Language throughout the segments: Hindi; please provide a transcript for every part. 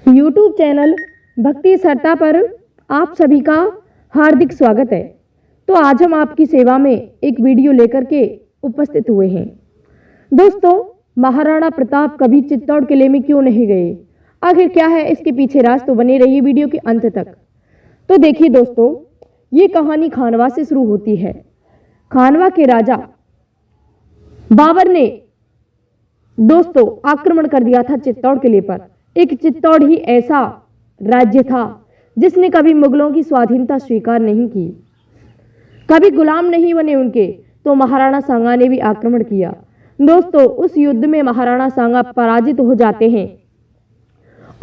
YouTube चैनल भक्ति सरता पर आप सभी का हार्दिक स्वागत है। तो आज हम आपकी सेवा में एक वीडियो लेकर के उपस्थित हुए हैं। दोस्तों, महाराणा प्रताप कभी चित्तौड़ किले में क्यों नहीं गए, आखिर क्या है इसके पीछे राज, तो बने रहिए वीडियो के अंत तक। तो देखिए दोस्तों, ये कहानी खानवा से शुरू होती है। खानवा के राजा बाबर ने दोस्तों आक्रमण कर दिया था चित्तौड़ किले पर। एक चित्तौड़ ही ऐसा राज्य था जिसने कभी मुगलों की स्वाधीनता स्वीकार नहीं की, कभी गुलाम नहीं बने उनके। तो महाराणा सांगा ने भी आक्रमण किया। दोस्तों, उस युद्ध में महाराणा सांगा पराजित हो जाते हैं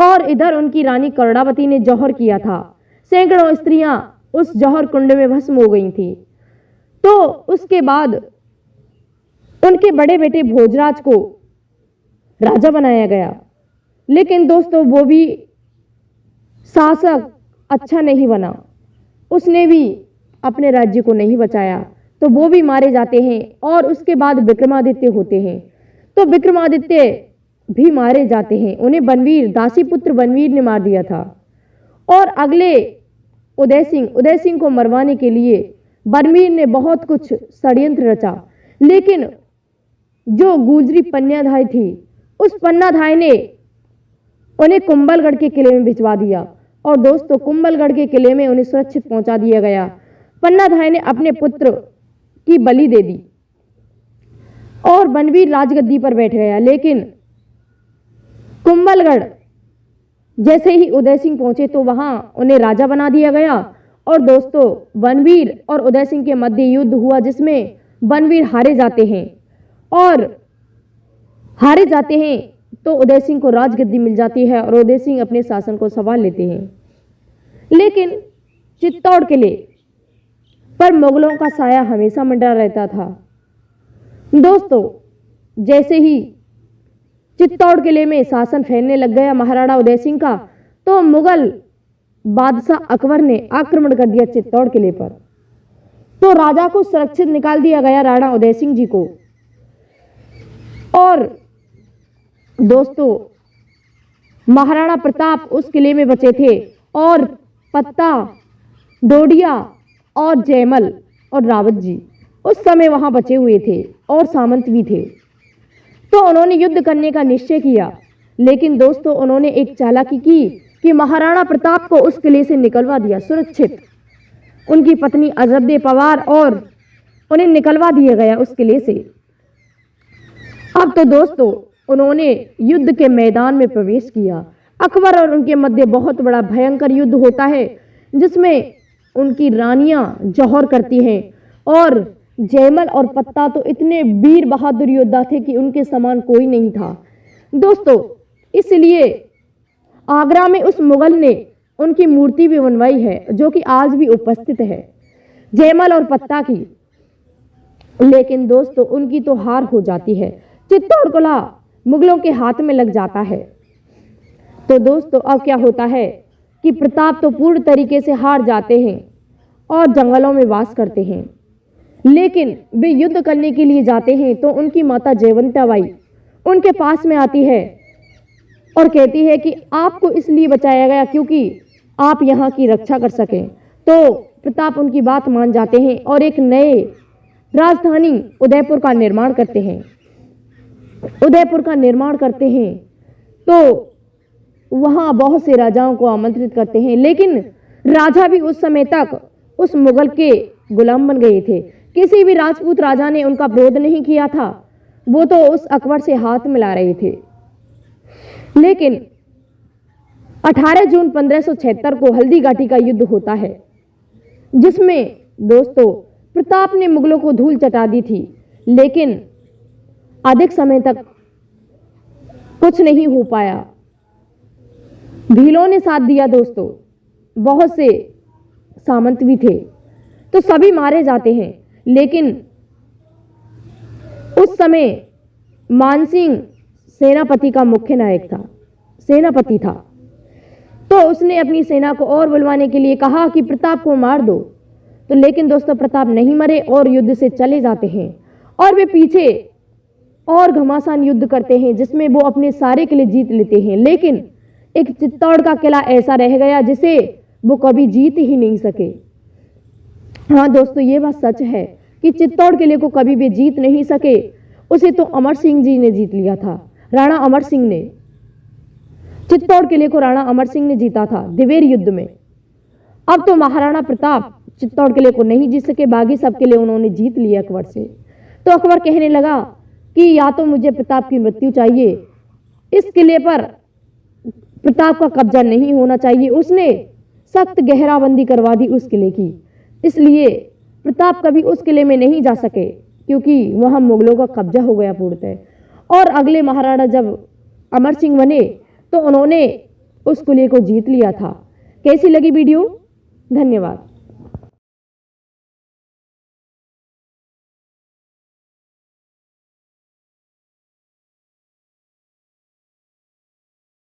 और इधर उनकी रानी कर्णावती ने जौहर किया था। सैकड़ों स्त्रियां उस जौहर कुंड में भस्म हो गई थी। तो उसके बाद उनके बड़े बेटे भोजराज को राजा बनाया गया, लेकिन दोस्तों वो भी शासक अच्छा नहीं बना, उसने भी अपने राज्य को नहीं बचाया, तो वो भी मारे जाते हैं। और उसके बाद विक्रमादित्य होते हैं, तो विक्रमादित्य भी मारे जाते हैं। उन्हें बनवीर, दासी पुत्र बनवीर ने मार दिया था। और अगले उदय सिंह को मरवाने के लिए बनवीर ने बहुत कुछ षड्यंत्र रचा, लेकिन जो गुजरी पन्नाधाय थी, उस पन्नाधाय ने उन्हें कुंभलगढ़ के किले में भिजवा दिया। और दोस्तों, कुंभलगढ़ के किले में उन्हें सुरक्षित पहुंचा दिया गया। पन्नाधाय ने अपने पुत्र की बलि दे दी और बनवीर राजगद्दी पर बैठ गया। लेकिन कुंभलगढ़ जैसे ही उदय सिंह पहुंचे तो वहां उन्हें राजा बना दिया गया। और दोस्तों, बनवीर और उदय सिंह के मध्य युद्ध हुआ, जिसमें बनवीर हारे जाते हैं तो उदय सिंह को राजगद्दी मिल जाती है और उदय सिंह अपने शासन को संभाल लेते हैं। लेकिन चित्तौड़ किले पर मुगलों का साया हमेशा मंडरा रहता था। दोस्तों, जैसे ही चित्तौड़ किले में शासन फैलने लग गया महाराणा उदय सिंह का, तो मुगल बादशाह अकबर ने आक्रमण कर दिया चित्तौड़ किले पर। तो राजा को सुरक्षित निकाल दिया गया, राणा उदय सिंह जी को। और दोस्तों, महाराणा प्रताप उस किले में बचे थे और पत्ता, डोडिया और जयमल और रावत जी उस समय वहां बचे हुए थे और सामंत भी थे। तो उन्होंने युद्ध करने का निश्चय किया, लेकिन दोस्तों उन्होंने एक चालाकी की कि महाराणा प्रताप को उस किले से निकलवा दिया सुरक्षित। उनकी पत्नी अजब्दे पवार और उन्हें निकलवा दिया गया उस किले से। अब तो दोस्तों उन्होंने युद्ध के मैदान में प्रवेश किया। अकबर और उनके मध्य बहुत बड़ा भयंकर युद्ध होता है, जिसमें उनकी रानियां जौहर करती हैं। और जयमल और पत्ता तो इतने वीर बहादुर योद्धा थे कि उनके समान कोई नहीं था। दोस्तों, इसलिए आगरा में उस मुगल ने उनकी मूर्ति भी बनवाई है, जो कि आज भी उपस्थित है, जयमल और पत्ता की। लेकिन दोस्तों, उनकी तो हार हो जाती है, चित्तौड़ किला मुगलों के हाथ में लग जाता है। तो दोस्तों, अब क्या होता है कि प्रताप तो पूर्ण तरीके से हार जाते हैं और जंगलों में वास करते हैं। लेकिन वे युद्ध करने के लिए जाते हैं तो उनकी माता जयवंताबाई उनके पास में आती है और कहती है कि आपको इसलिए बचाया गया क्योंकि आप यहाँ की रक्षा कर सकें। तो प्रताप उनकी बात मान जाते हैं और एक नए राजधानी उदयपुर का निर्माण करते हैं। तो वहां बहुत से राजाओं को आमंत्रित करते हैं, लेकिन राजा भी उस समय तक उस मुगल के गुलाम बन गए थे। किसी भी राजपूत राजा ने उनका विरोध नहीं किया था, वो तो उस अकबर से हाथ मिला रहे थे। लेकिन 18 जून 1576 को हल्दी घाटी का युद्ध होता है, जिसमें दोस्तों प्रताप ने मुगलों को धूल चटा दी थी, लेकिन अधिक समय तक कुछ नहीं हो पाया। भीलों ने साथ दिया दोस्तों, बहुत से सामंत भी थे, तो सभी मारे जाते हैं। लेकिन उस समय मानसिंह सेनापति का मुख्य नायक था, सेनापति था। तो उसने अपनी सेना को और बुलवाने के लिए कहा कि प्रताप को मार दो। तो लेकिन दोस्तों प्रताप नहीं मरे और युद्ध से चले जाते हैं और वे पीछे और घमासान युद्ध करते हैं, जिसमें वो अपने सारे किले जीत लेते हैं। लेकिन एक चित्तौड़ का किला ऐसा रह गया जिसे वो कभी जीत ही नहीं सके। हाँ दोस्तों, ये बात सच है कि चित्तौड़ किले को कभी भी जीत नहीं सके, उसे तो अमर सिंह जी ने जीत लिया था। राणा अमर सिंह ने चित्तौड़ किले को राणा अमर सिंह ने जीता था दिवेर युद्ध में। अब तो महाराणा प्रताप चित्तौड़ किले को नहीं जीत सके, बाकी सब किले उन्होंने जीत लिए अकबर से। तो अकबर कहने लगा कि या तो मुझे प्रताप की मृत्यु चाहिए, इस किले पर प्रताप का कब्जा नहीं होना चाहिए। उसने सख्त घेराबंदी करवा दी उस किले की, इसलिए प्रताप कभी उस किले में नहीं जा सके क्योंकि वहां मुगलों का कब्जा हो गया पूर्णतः। और अगले महाराणा जब अमर सिंह बने तो उन्होंने उस किले को जीत लिया था। कैसी लगी वीडियो? धन्यवाद।